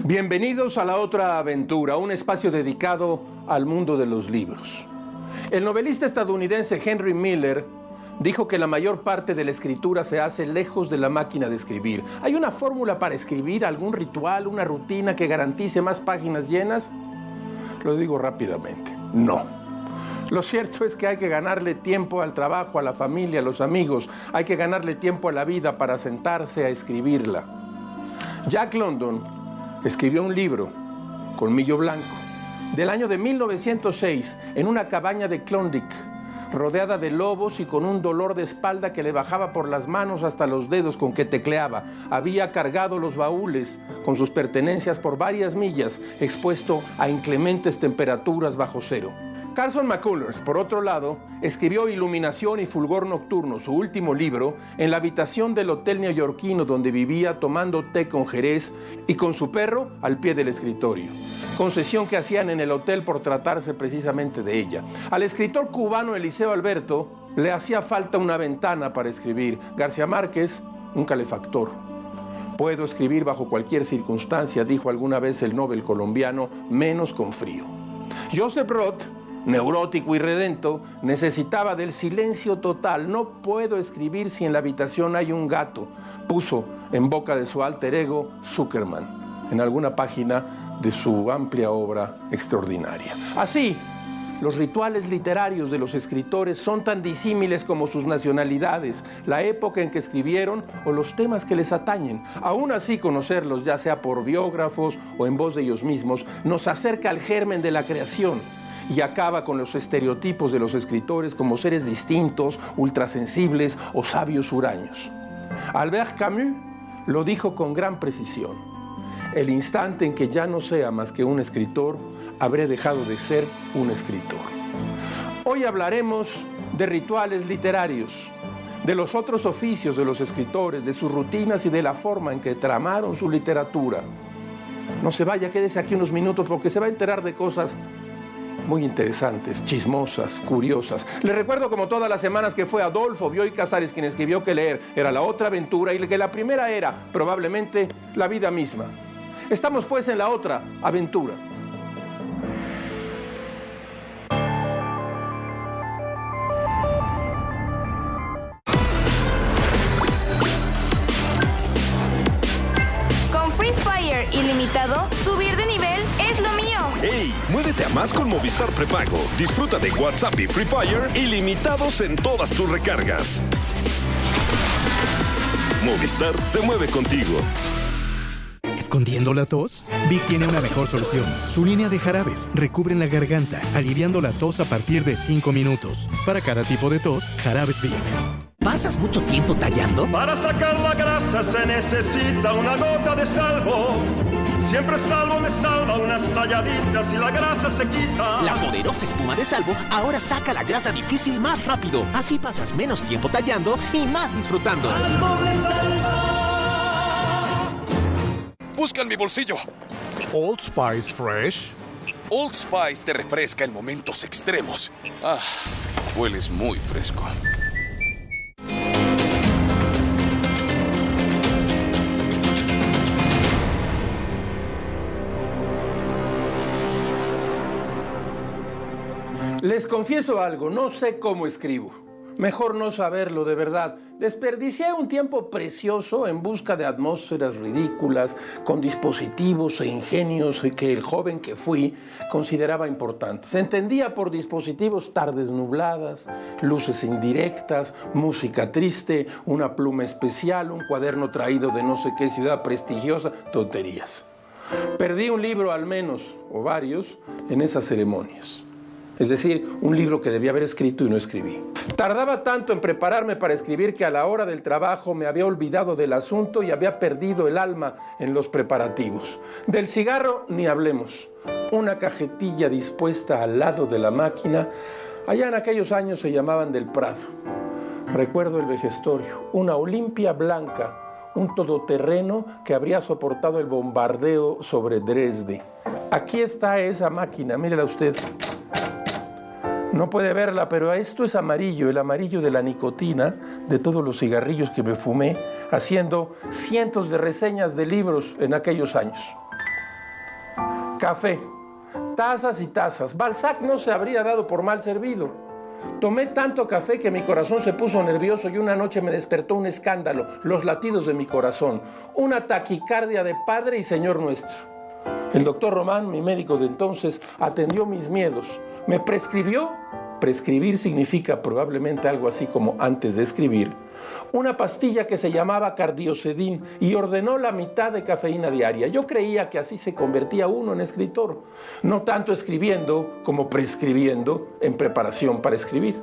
Bienvenidos a La Otra Aventura, un espacio dedicado al mundo de los libros. El novelista estadounidense Henry Miller dijo que la mayor parte de la escritura se hace lejos de la máquina de escribir. ¿Hay una fórmula para escribir, algún ritual, una rutina que garantice más páginas llenas? Lo digo rápidamente, no. Lo cierto es que hay que ganarle tiempo al trabajo, a la familia, a los amigos. Hay que ganarle tiempo a la vida para sentarse a escribirla. Jack London escribió un libro, Colmillo Blanco, del año de 1906, en una cabaña de Klondike, rodeada de lobos y con un dolor de espalda que le bajaba por las manos hasta los dedos con que tecleaba. Había cargado los baúles con sus pertenencias por varias millas, expuesto a inclementes temperaturas bajo cero. Carson McCullers, por otro lado, escribió Iluminación y Fulgor Nocturno, su último libro, en la habitación del hotel neoyorquino donde vivía tomando té con Jerez y con su perro al pie del escritorio. Concesión que hacían en el hotel por tratarse precisamente de ella. Al escritor cubano Eliseo Alberto le hacía falta una ventana para escribir. García Márquez, un calefactor. Puedo escribir bajo cualquier circunstancia, dijo alguna vez el Nobel colombiano, menos con frío. Joseph Roth, neurótico y redento, necesitaba del silencio total. No puedo escribir si en la habitación hay un gato, puso en boca de su alter ego Zuckerman, en alguna página de su amplia obra extraordinaria. Así, los rituales literarios de los escritores son tan disímiles como sus nacionalidades, la época en que escribieron o los temas que les atañen. Aún así, conocerlos, ya sea por biógrafos o en voz de ellos mismos, nos acerca al germen de la creación y acaba con los estereotipos de los escritores como seres distintos, ultrasensibles o sabios huraños. Albert Camus lo dijo con gran precisión: el instante en que ya no sea más que un escritor, habré dejado de ser un escritor. Hoy hablaremos de rituales literarios, de los otros oficios de los escritores, de sus rutinas y de la forma en que tramaron su literatura. No se vaya, quédese aquí unos minutos porque se va a enterar de cosas muy interesantes, chismosas, curiosas. Les recuerdo, como todas las semanas, que fue Adolfo Bioy Casares quien escribió que leer era la otra aventura y que la primera era, probablemente, la vida misma. Estamos pues en la otra aventura. Con Free Fire ilimitado, subir de nivel es lo mío. ¡Hey! Muévete a más con Movistar Prepago. Disfruta de WhatsApp y Free Fire ilimitados en todas tus recargas. Movistar se mueve contigo. ¿Escondiendo la tos? Vic tiene una mejor solución. Su línea de jarabes recubren la garganta, aliviando la tos a partir de 5 minutos. Para cada tipo de tos, jarabes Vic. ¿Pasas mucho tiempo tallando? Para sacar la grasa se necesita una gota de Salvo. Siempre Salvo me salva unas talladitas y la grasa se quita. La poderosa espuma de Salvo ahora saca la grasa difícil más rápido. Así pasas menos tiempo tallando y más disfrutando. Busca en mi bolsillo. Old Spice Fresh. Old Spice te refresca en momentos extremos. Ah, hueles muy fresco. Les confieso algo, no sé cómo escribo. Mejor no saberlo de verdad. Desperdicié un tiempo precioso en busca de atmósferas ridículas, con dispositivos e ingenios que el joven que fui consideraba importantes. Entendía por dispositivos tardes nubladas, luces indirectas, música triste, una pluma especial, un cuaderno traído de no sé qué ciudad prestigiosa, tonterías. Perdí un libro al menos, o varios, en esas ceremonias. Es decir, un libro que debía haber escrito y no escribí. Tardaba tanto en prepararme para escribir que a la hora del trabajo me había olvidado del asunto y había perdido el alma en los preparativos. Del cigarro ni hablemos. Una cajetilla dispuesta al lado de la máquina. Allá en aquellos años se llamaban del Prado. Recuerdo el vejestorio, una Olimpia blanca, un todoterreno que habría soportado el bombardeo sobre Dresde. Aquí está esa máquina, mírela usted. No puede verla, pero esto es amarillo, el amarillo de la nicotina de todos los cigarrillos que me fumé, haciendo cientos de reseñas de libros en aquellos años. Café. Tazas y tazas. Balzac no se habría dado por mal servido. Tomé tanto café que mi corazón se puso nervioso y una noche me despertó un escándalo, los latidos de mi corazón, una taquicardia de Padre y Señor nuestro. El doctor Román, mi médico de entonces, atendió mis miedos. Me prescribió, prescribir significa probablemente algo así como antes de escribir, una pastilla que se llamaba Cardiocedin y ordenó la mitad de cafeína diaria. Yo creía que así se convertía uno en escritor, no tanto escribiendo como prescribiendo en preparación para escribir.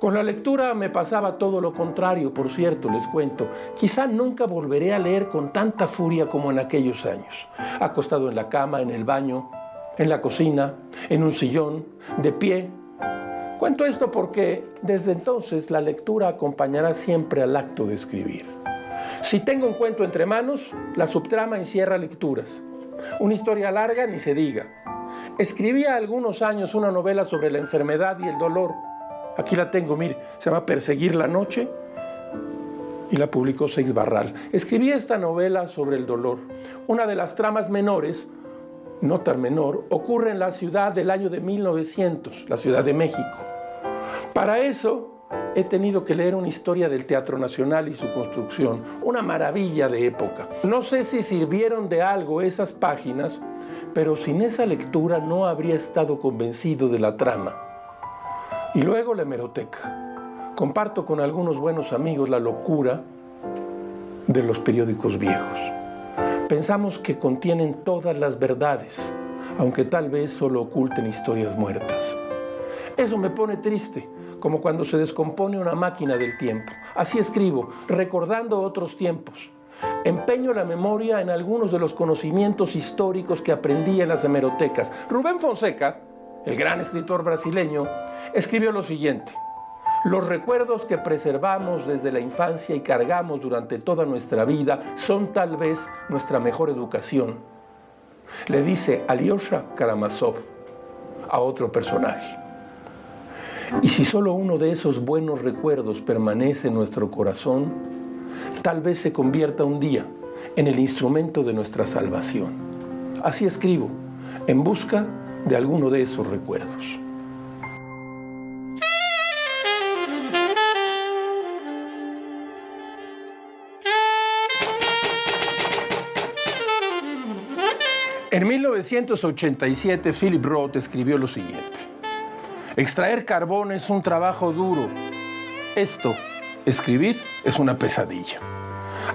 Con la lectura me pasaba todo lo contrario, por cierto, les cuento. Quizá nunca volveré a leer con tanta furia como en aquellos años. Acostado en la cama, en el baño, en la cocina, en un sillón, de pie. Cuento esto porque desde entonces la lectura acompañará siempre al acto de escribir. Si tengo un cuento entre manos, la subtrama encierra lecturas. Una historia larga, ni se diga. Escribí a algunos años una novela sobre la enfermedad y el dolor. Aquí la tengo, mire, se llama Perseguir la noche y la publicó Seix Barral. Escribí esta novela sobre el dolor. Una de las tramas menores, no tan menor, ocurre en la ciudad del año de 1900, la Ciudad de México. Para eso he tenido que leer una historia del Teatro Nacional y su construcción, una maravilla de época. No sé si sirvieron de algo esas páginas, pero sin esa lectura no habría estado convencido de la trama. Y luego la hemeroteca. Comparto con algunos buenos amigos la locura de los periódicos viejos. Pensamos que contienen todas las verdades, aunque tal vez solo oculten historias muertas. Eso me pone triste, como cuando se descompone una máquina del tiempo. Así escribo, recordando otros tiempos. Empeño la memoria en algunos de los conocimientos históricos que aprendí en las hemerotecas. Rubén Fonseca, el gran escritor brasileño, escribió lo siguiente: los recuerdos que preservamos desde la infancia y cargamos durante toda nuestra vida son tal vez nuestra mejor educación. Le dice Alyosha Karamazov a otro personaje. Y si solo uno de esos buenos recuerdos permanece en nuestro corazón, tal vez se convierta un día en el instrumento de nuestra salvación. Así escribo, en busca de alguno de esos recuerdos. En 1987, Philip Roth escribió lo siguiente: extraer carbón es un trabajo duro. Esto, escribir, es una pesadilla.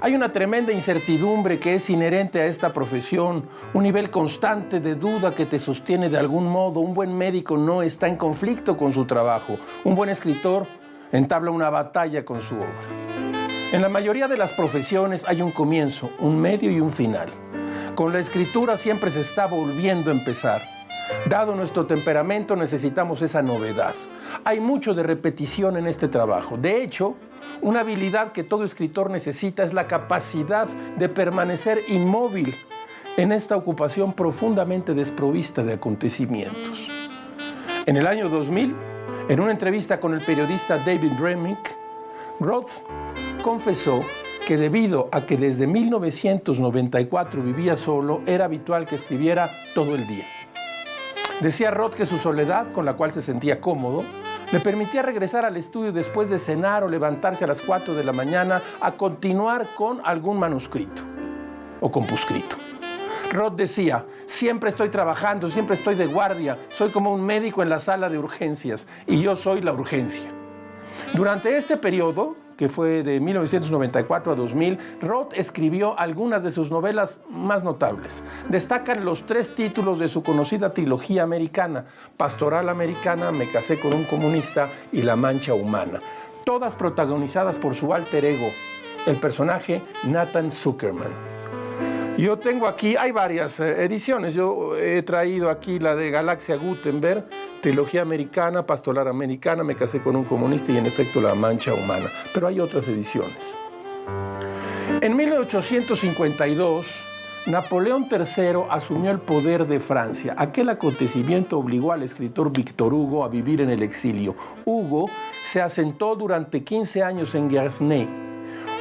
Hay una tremenda incertidumbre que es inherente a esta profesión, un nivel constante de duda que te sostiene de algún modo. Un buen médico no está en conflicto con su trabajo. Un buen escritor entabla una batalla con su obra. En la mayoría de las profesiones hay un comienzo, un medio y un final. Con la escritura siempre se está volviendo a empezar. Dado nuestro temperamento, necesitamos esa novedad. Hay mucho de repetición en este trabajo. De hecho, una habilidad que todo escritor necesita es la capacidad de permanecer inmóvil en esta ocupación profundamente desprovista de acontecimientos. En el año 2000, en una entrevista con el periodista David Remnick, Roth confesó que debido a que desde 1994 vivía solo, era habitual que escribiera todo el día. Decía Roth que su soledad, con la cual se sentía cómodo, le permitía regresar al estudio después de cenar o levantarse a las 4 de la mañana a continuar con algún manuscrito o compuscrito. Roth decía: siempre estoy trabajando, siempre estoy de guardia, soy como un médico en la sala de urgencias y yo soy la urgencia. Durante este periodo, que fue de 1994 a 2000, Roth escribió algunas de sus novelas más notables. Destacan los 3 títulos de su conocida trilogía americana: Pastoral Americana, Me casé con un comunista y La Mancha Humana, todas protagonizadas por su alter ego, el personaje Nathan Zuckerman. Yo tengo aquí, hay varias ediciones, yo he traído aquí la de Galaxia Gutenberg, trilogía americana, Pastoral Americana, Me casé con un comunista y en efecto La Mancha Humana, pero hay otras ediciones. En 1852, Napoleón III asumió el poder de Francia. Aquel acontecimiento obligó al escritor Víctor Hugo a vivir en el exilio. Hugo se asentó durante 15 años en Guernsey,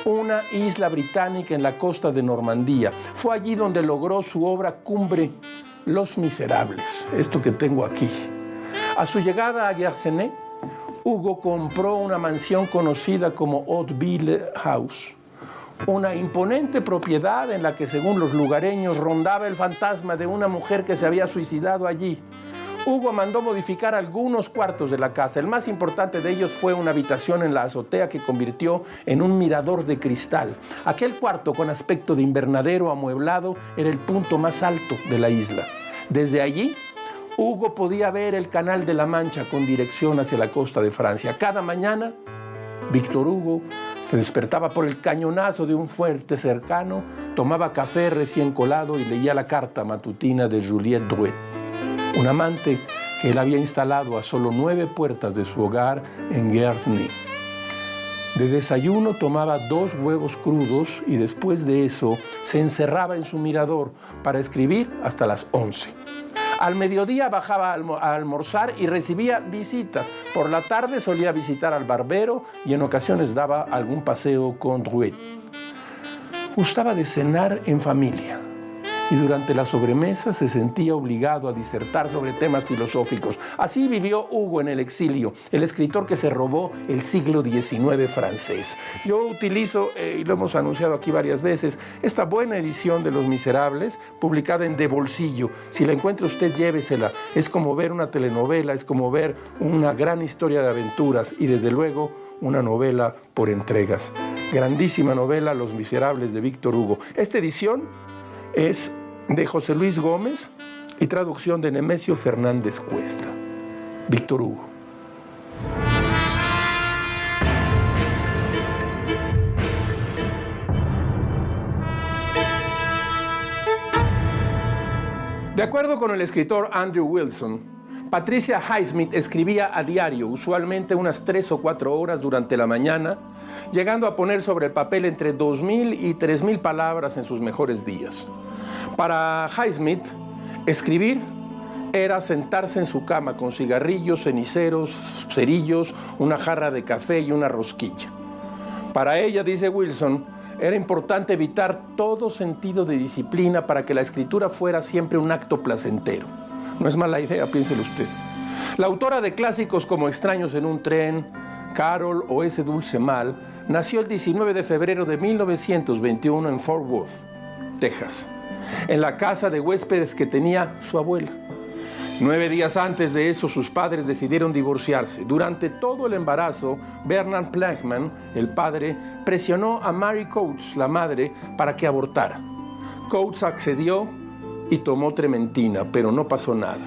una isla británica en la costa de Normandía. Fue allí donde logró su obra cumbre, Los Miserables, esto que tengo aquí. A su llegada a Guernsey, Hugo compró una mansión conocida como Hauteville House, una imponente propiedad en la que, según los lugareños, rondaba el fantasma de una mujer que se había suicidado allí. Hugo mandó modificar algunos cuartos de la casa. El más importante de ellos fue una habitación en la azotea que convirtió en un mirador de cristal. Aquel cuarto, con aspecto de invernadero amueblado, era el punto más alto de la isla. Desde allí, Hugo podía ver el Canal de la Mancha con dirección hacia la costa de Francia. Cada mañana, Víctor Hugo se despertaba por el cañonazo de un fuerte cercano, tomaba café recién colado y leía la carta matutina de Juliette Drouet, un amante que él había instalado a solo 9 puertas de su hogar en Guernsey. De desayuno tomaba 2 huevos crudos y después de eso se encerraba en su mirador para escribir hasta las 11. Al mediodía bajaba a almorzar y recibía visitas. Por la tarde solía visitar al barbero y en ocasiones daba algún paseo con Drouet. Gustaba de cenar en familia y durante la sobremesa se sentía obligado a disertar sobre temas filosóficos. Así vivió Hugo en el exilio, el escritor que se robó el siglo XIX francés. Yo utilizo, y lo hemos anunciado aquí varias veces, esta buena edición de Los Miserables, publicada en De Bolsillo. Si la encuentra usted, llévesela. Es como ver una telenovela, es como ver una gran historia de aventuras y desde luego una novela por entregas. Grandísima novela, Los Miserables de Víctor Hugo. Esta edición es de José Luis Gómez y traducción de Nemesio Fernández Cuesta. Víctor Hugo. De acuerdo con el escritor Andrew Wilson, Patricia Highsmith escribía a diario, usualmente unas 3 o 4 horas durante la mañana, llegando a poner sobre el papel entre 2.000 y 3.000 palabras en sus mejores días. Para Highsmith, escribir era sentarse en su cama con cigarrillos, ceniceros, cerillos, una jarra de café y una rosquilla. Para ella, dice Wilson, era importante evitar todo sentido de disciplina para que la escritura fuera siempre un acto placentero. No es mala idea, piénselo usted. La autora de clásicos como Extraños en un tren, Carol o Ese dulce mal, nació el 19 de febrero de 1921 en Fort Worth, Texas, en la casa de huéspedes que tenía su abuela. 9 días antes de eso, sus padres decidieron divorciarse. Durante todo el embarazo, Bernard Plankman, el padre, presionó a Mary Coates, la madre, para que abortara. Coates accedió y tomó trementina, pero no pasó nada.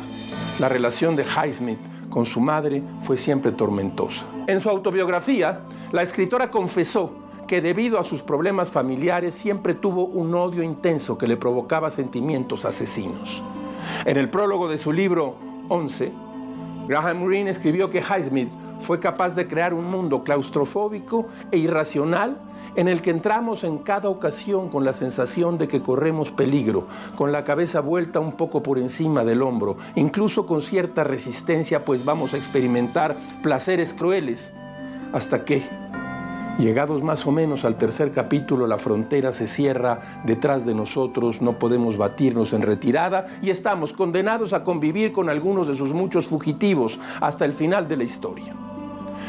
La relación de Highsmith con su madre fue siempre tormentosa. En su autobiografía, la escritora confesó que debido a sus problemas familiares siempre tuvo un odio intenso que le provocaba sentimientos asesinos. En el prólogo de su libro 11, Graham Greene escribió que Highsmith fue capaz de crear un mundo claustrofóbico e irracional en el que entramos en cada ocasión con la sensación de que corremos peligro, con la cabeza vuelta un poco por encima del hombro, incluso con cierta resistencia, pues vamos a experimentar placeres crueles, hasta que, llegados más o menos al 3er capítulo, la frontera se cierra detrás de nosotros, no podemos batirnos en retirada y estamos condenados a convivir con algunos de sus muchos fugitivos hasta el final de la historia.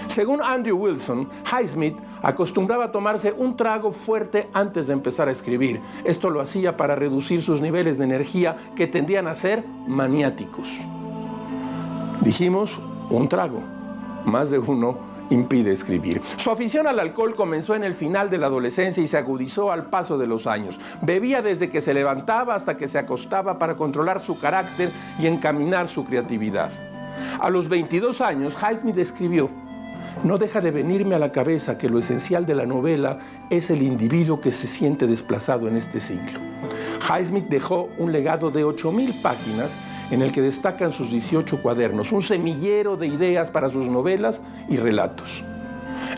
Según Andrew Wilson, Highsmith acostumbraba a tomarse un trago fuerte antes de empezar a escribir. Esto lo hacía para reducir sus niveles de energía que tendían a ser maniáticos. Dijimos un trago, más de uno impide escribir. Su afición al alcohol comenzó en el final de la adolescencia y se agudizó al paso de los años. Bebía desde que se levantaba hasta que se acostaba para controlar su carácter y encaminar su creatividad. A los 22 años, Highsmith escribió: "No deja de venirme a la cabeza que lo esencial de la novela es el individuo que se siente desplazado en este siglo". Highsmith dejó un legado de 8.000 páginas en el que destacan sus 18 cuadernos, un semillero de ideas para sus novelas y relatos.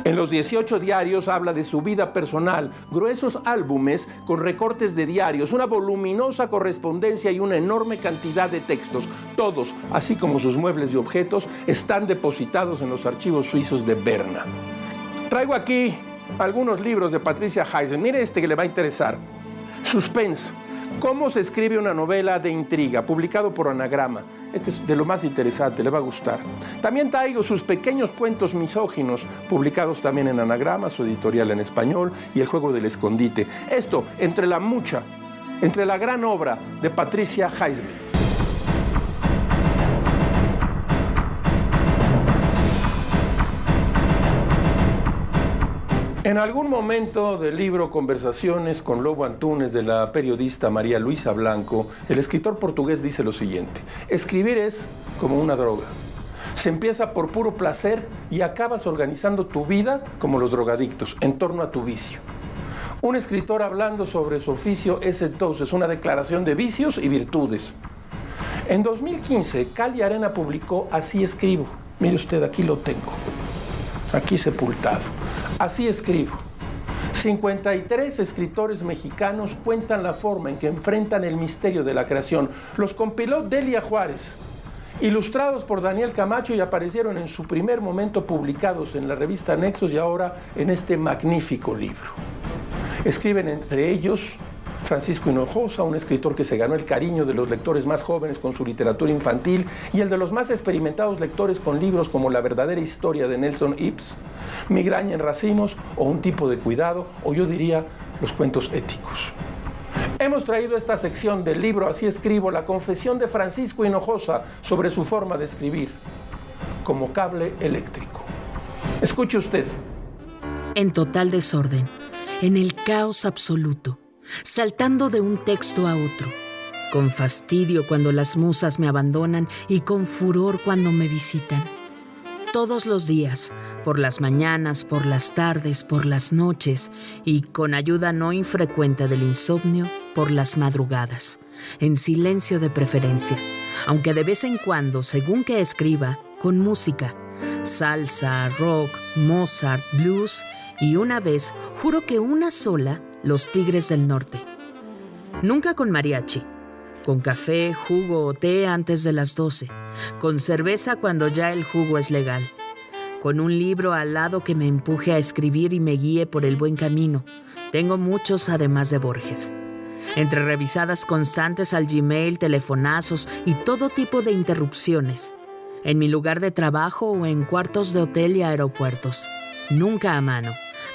En los 18 diarios habla de su vida personal, gruesos álbumes con recortes de diarios, una voluminosa correspondencia y una enorme cantidad de textos. Todos, así como sus muebles y objetos, están depositados en los archivos suizos de Berna. Traigo aquí algunos libros de Patricia Highsmith. Mire este que le va a interesar. Suspense. ¿Cómo se escribe una novela de intriga? Publicado por Anagrama. Este es de lo más interesante, le va a gustar. También traigo sus pequeños cuentos misóginos, publicados también en Anagrama, su editorial en español, y El juego del escondite. Esto, entre la gran obra de Patricia Highsmith. En algún momento del libro Conversaciones con Lobo Antunes de la periodista María Luisa Blanco, el escritor portugués dice lo siguiente: escribir es como una droga. Se empieza por puro placer y acabas organizando tu vida como los drogadictos, en torno a tu vicio. Un escritor hablando sobre su oficio es entonces una declaración de vicios y virtudes. En 2015, Cali Arena publicó Así escribo. Mire usted, aquí lo tengo. Aquí sepultado. Así escribo. 53 escritores mexicanos cuentan la forma en que enfrentan el misterio de la creación. Los compiló Delia Juárez, ilustrados por Daniel Camacho, y aparecieron en su primer momento publicados en la revista Nexos y ahora en este magnífico libro. Escriben entre ellos Francisco Hinojosa, un escritor que se ganó el cariño de los lectores más jóvenes con su literatura infantil y el de los más experimentados lectores con libros como La verdadera historia de Nelson Ives, Migraña en racimos o Un tipo de cuidado, o yo diría los cuentos éticos. Hemos traído esta sección del libro Así escribo, la confesión de Francisco Hinojosa sobre su forma de escribir, como cable eléctrico. Escuche usted. En total desorden, en el caos absoluto, saltando de un texto a otro, con fastidio cuando las musas me abandonan y con furor cuando me visitan. Todos los días, por las mañanas, por las tardes, por las noches y, con ayuda no infrecuente del insomnio, por las madrugadas, en silencio de preferencia, aunque de vez en cuando, según que escriba, con música, salsa, rock, Mozart, blues y una vez, juro que una sola, Los Tigres del Norte. Nunca con mariachi, con café, jugo o té antes de las 12, con cerveza cuando ya el jugo es legal, con un libro al lado que me empuje a escribir y me guíe por el buen camino. Tengo muchos además de Borges. Entre revisadas constantes al Gmail, telefonazos y todo tipo de interrupciones. En mi lugar de trabajo o en cuartos de hotel y aeropuertos. Nunca a mano,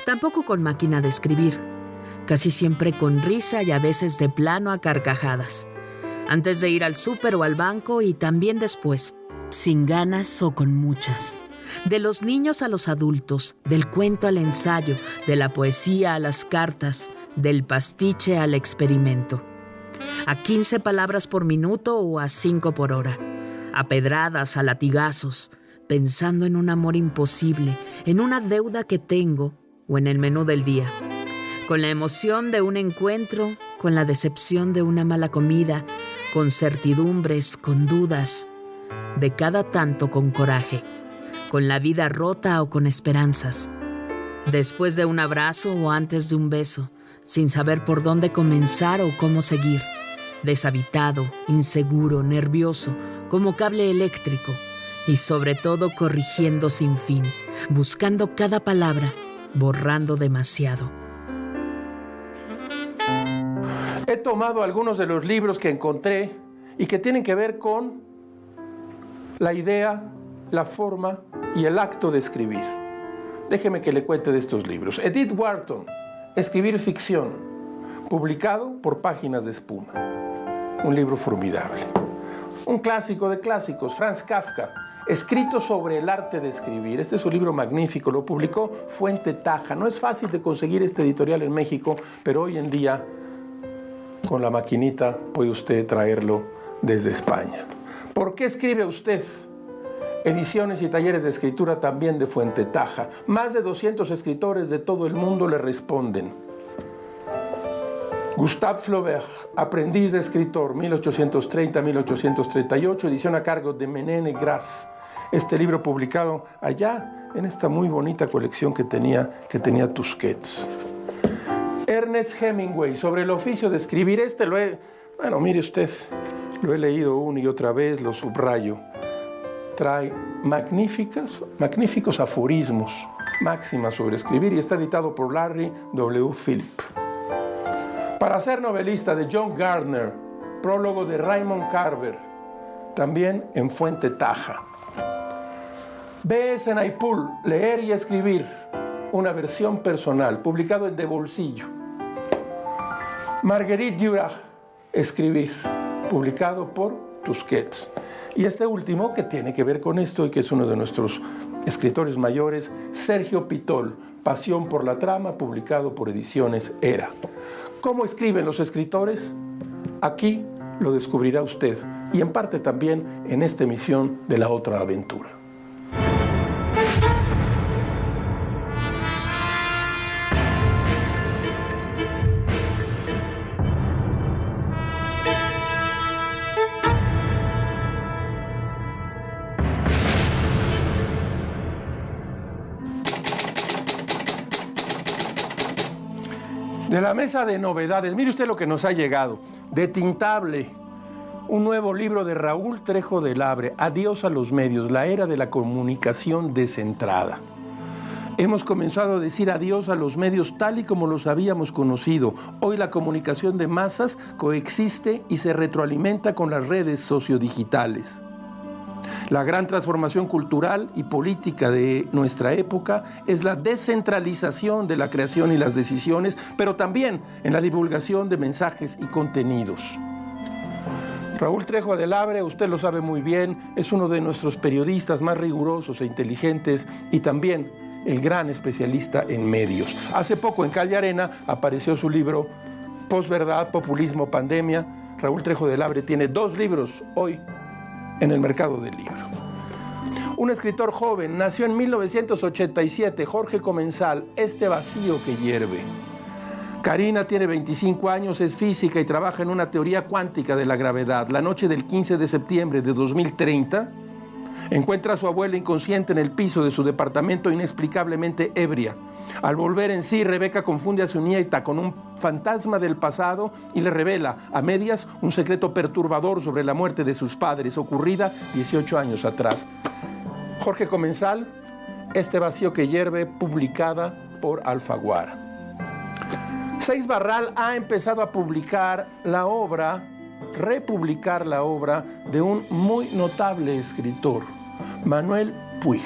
tampoco con máquina de escribir. Casi siempre con risa y a veces de plano a carcajadas. Antes de ir al súper o al banco y también después. Sin ganas o con muchas. De los niños a los adultos, del cuento al ensayo, de la poesía a las cartas, del pastiche al experimento. A 15 palabras por minuto o a 5 por hora. A pedradas, a latigazos, pensando en un amor imposible, en una deuda que tengo o en el menú del día. Con la emoción de un encuentro, con la decepción de una mala comida, con certidumbres, con dudas, de cada tanto con coraje, con la vida rota o con esperanzas, después de un abrazo o antes de un beso, sin saber por dónde comenzar o cómo seguir, deshabitado, inseguro, nervioso, como cable eléctrico, y sobre todo corrigiendo sin fin, buscando cada palabra, borrando demasiado. He tomado algunos de los libros que encontré y que tienen que ver con la idea, la forma y el acto de escribir. Déjeme que le cuente de estos libros. Edith Wharton, Escribir ficción, publicado por Páginas de Espuma. Un libro formidable. Un clásico de clásicos, Franz Kafka, Escrito sobre el arte de escribir. Este es un libro magnífico, lo publicó Fuente Taja. No es fácil de conseguir este editorial en México, pero hoy en día con la maquinita puede usted traerlo desde España. ¿Por qué escribe usted? Ediciones y talleres de escritura también de Fuente Taja. Más de 200 escritores de todo el mundo le responden. Gustave Flaubert, Aprendiz de escritor, 1830-1838, edición a cargo de Menene Gras. Este libro publicado allá en esta muy bonita colección que tenía Tusquets. Ernest Hemingway, sobre el oficio de escribir. Bueno, mire usted, lo he leído una y otra vez, lo subrayo. Trae magníficos aforismos, máximas sobre escribir, y está editado por Larry W. Philip. Para ser novelista, de John Gardner, prólogo de Raymond Carver, también en Fuente Taja. B.S. Naipaul, Leer y Escribir, una versión personal, publicado en De Bolsillo. Marguerite Duras, Escribir, publicado por Tusquets. Y este último, que tiene que ver con esto y que es uno de nuestros escritores mayores, Sergio Pitol, Pasión por la trama, publicado por Ediciones Era. ¿Cómo escriben los escritores? Aquí lo descubrirá usted, y en parte también en esta emisión de La Otra Aventura. De la mesa de novedades, mire usted lo que nos ha llegado. De Tintable, un nuevo libro de Raúl Trejo del Abre, Adiós a los medios, la era de la comunicación descentrada. Hemos comenzado a decir adiós a los medios tal y como los habíamos conocido. Hoy la comunicación de masas coexiste y se retroalimenta con las redes sociodigitales. La gran transformación cultural y política de nuestra época es la descentralización de la creación y las decisiones, pero también en la divulgación de mensajes y contenidos. Raúl Trejo del Abre, usted lo sabe muy bien, es uno de nuestros periodistas más rigurosos e inteligentes y también el gran especialista en medios. Hace poco en Calle Arena apareció su libro Posverdad, Populismo, Pandemia. Raúl Trejo del Abre tiene 2 libros hoy en el mercado del libro. Un escritor joven, nació en 1987, Jorge Comensal, Este vacío que hierve. Karina tiene 25 años, es física y trabaja en una teoría cuántica de la gravedad. La noche del 15 de septiembre de 2030, encuentra a su abuela inconsciente en el piso de su departamento, inexplicablemente ebria. Al volver en sí, Rebeca confunde a su nieta con un fantasma del pasado y le revela, a medias, un secreto perturbador sobre la muerte de sus padres, ocurrida 18 años atrás. Jorge Comensal, Este vacío que hierve, publicada por Alfaguara. Seix Barral ha empezado a republicar la obra de un muy notable escritor, Manuel Puig.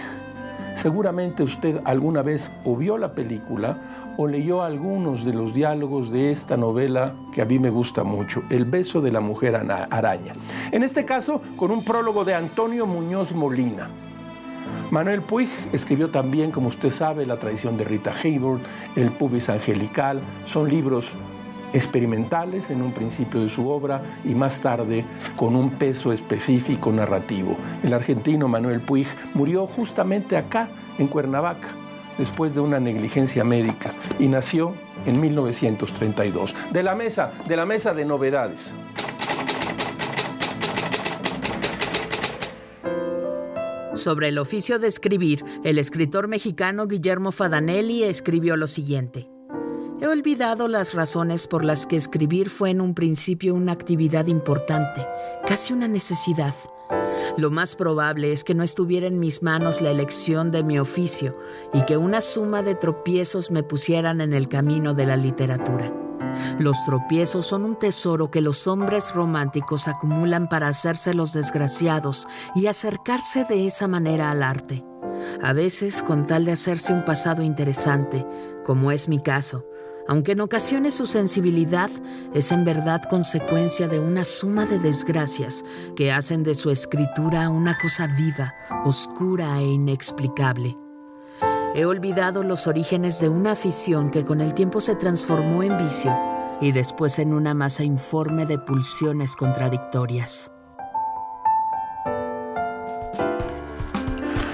Seguramente usted alguna vez o vio la película o leyó algunos de los diálogos de esta novela que a mí me gusta mucho, El beso de la mujer araña. En este caso, con un prólogo de Antonio Muñoz Molina. Manuel Puig escribió también, como usted sabe, La traición de Rita Hayworth, El pubis angelical. Son libros experimentales en un principio de su obra y más tarde con un peso específico narrativo. El argentino Manuel Puig murió justamente acá, en Cuernavaca, después de una negligencia médica, y nació en 1932. De la mesa de novedades. Sobre el oficio de escribir, el escritor mexicano Guillermo Fadanelli escribió lo siguiente: He olvidado las razones por las que escribir fue en un principio una actividad importante, casi una necesidad. Lo más probable es que no estuviera en mis manos la elección de mi oficio y que una suma de tropiezos me pusieran en el camino de la literatura. Los tropiezos son un tesoro que los hombres románticos acumulan para hacerse los desgraciados y acercarse de esa manera al arte. A veces con tal de hacerse un pasado interesante, como es mi caso, aunque en ocasiones su sensibilidad es en verdad consecuencia de una suma de desgracias que hacen de su escritura una cosa viva, oscura e inexplicable. He olvidado los orígenes de una afición que con el tiempo se transformó en vicio y después en una masa informe de pulsiones contradictorias.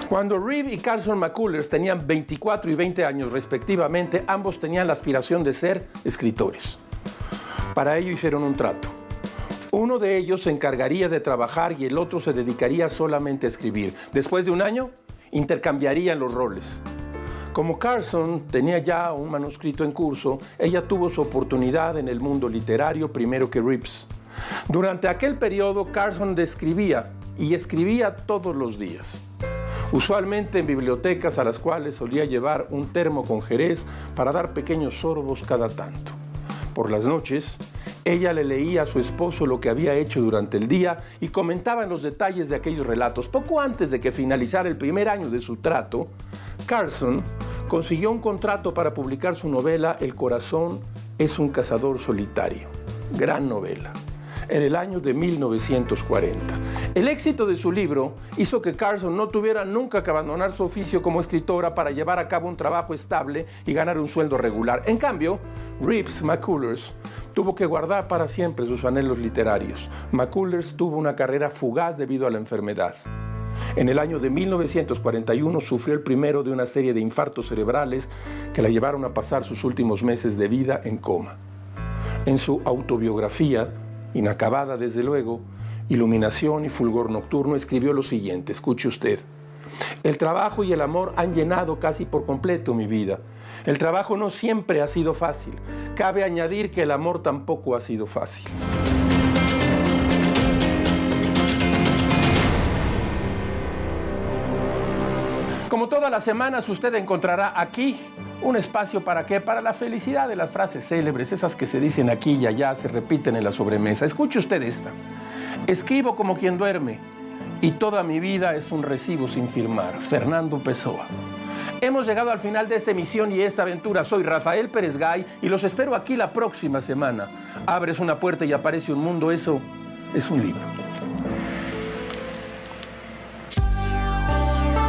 Cuando Reeve y Carson McCullers tenían 24 y 20 años respectivamente, ambos tenían la aspiración de ser escritores. Para ello hicieron un trato. Uno de ellos se encargaría de trabajar y el otro se dedicaría solamente a escribir. Después de un año, intercambiarían los roles. Como Carson tenía ya un manuscrito en curso, ella tuvo su oportunidad en el mundo literario primero que Reeves. Durante aquel periodo, Carson escribía todos los días. Usualmente en bibliotecas a las cuales solía llevar un termo con jerez para dar pequeños sorbos cada tanto. Por las noches, ella le leía a su esposo lo que había hecho durante el día y comentaban los detalles de aquellos relatos. Poco antes de que finalizara el primer año de su trato, Carson consiguió un contrato para publicar su novela El corazón es un cazador solitario. Gran novela. En el año de 1940. El éxito de su libro hizo que Carson no tuviera nunca que abandonar su oficio como escritora para llevar a cabo un trabajo estable y ganar un sueldo regular. En cambio, Reeves McCullers tuvo que guardar para siempre sus anhelos literarios. McCullers tuvo una carrera fugaz debido a la enfermedad. En el año de 1941 sufrió el primero de una serie de infartos cerebrales que la llevaron a pasar sus últimos meses de vida en coma. En su autobiografía, inacabada desde luego, Iluminación y fulgor nocturno, escribió lo siguiente, escuche usted. El trabajo y el amor han llenado casi por completo mi vida. El trabajo no siempre ha sido fácil. Cabe añadir que el amor tampoco ha sido fácil. Como todas las semanas, usted encontrará aquí un espacio ¿para qué? Para la felicidad de las frases célebres, esas que se dicen aquí y allá, se repiten en la sobremesa. Escuche usted esta. Escribo como quien duerme y toda mi vida es un recibo sin firmar. Fernando Pessoa. Hemos llegado al final de esta emisión y esta aventura. Soy Rafael Pérez Gay y los espero aquí la próxima semana. Abres una puerta y aparece un mundo, eso es un libro.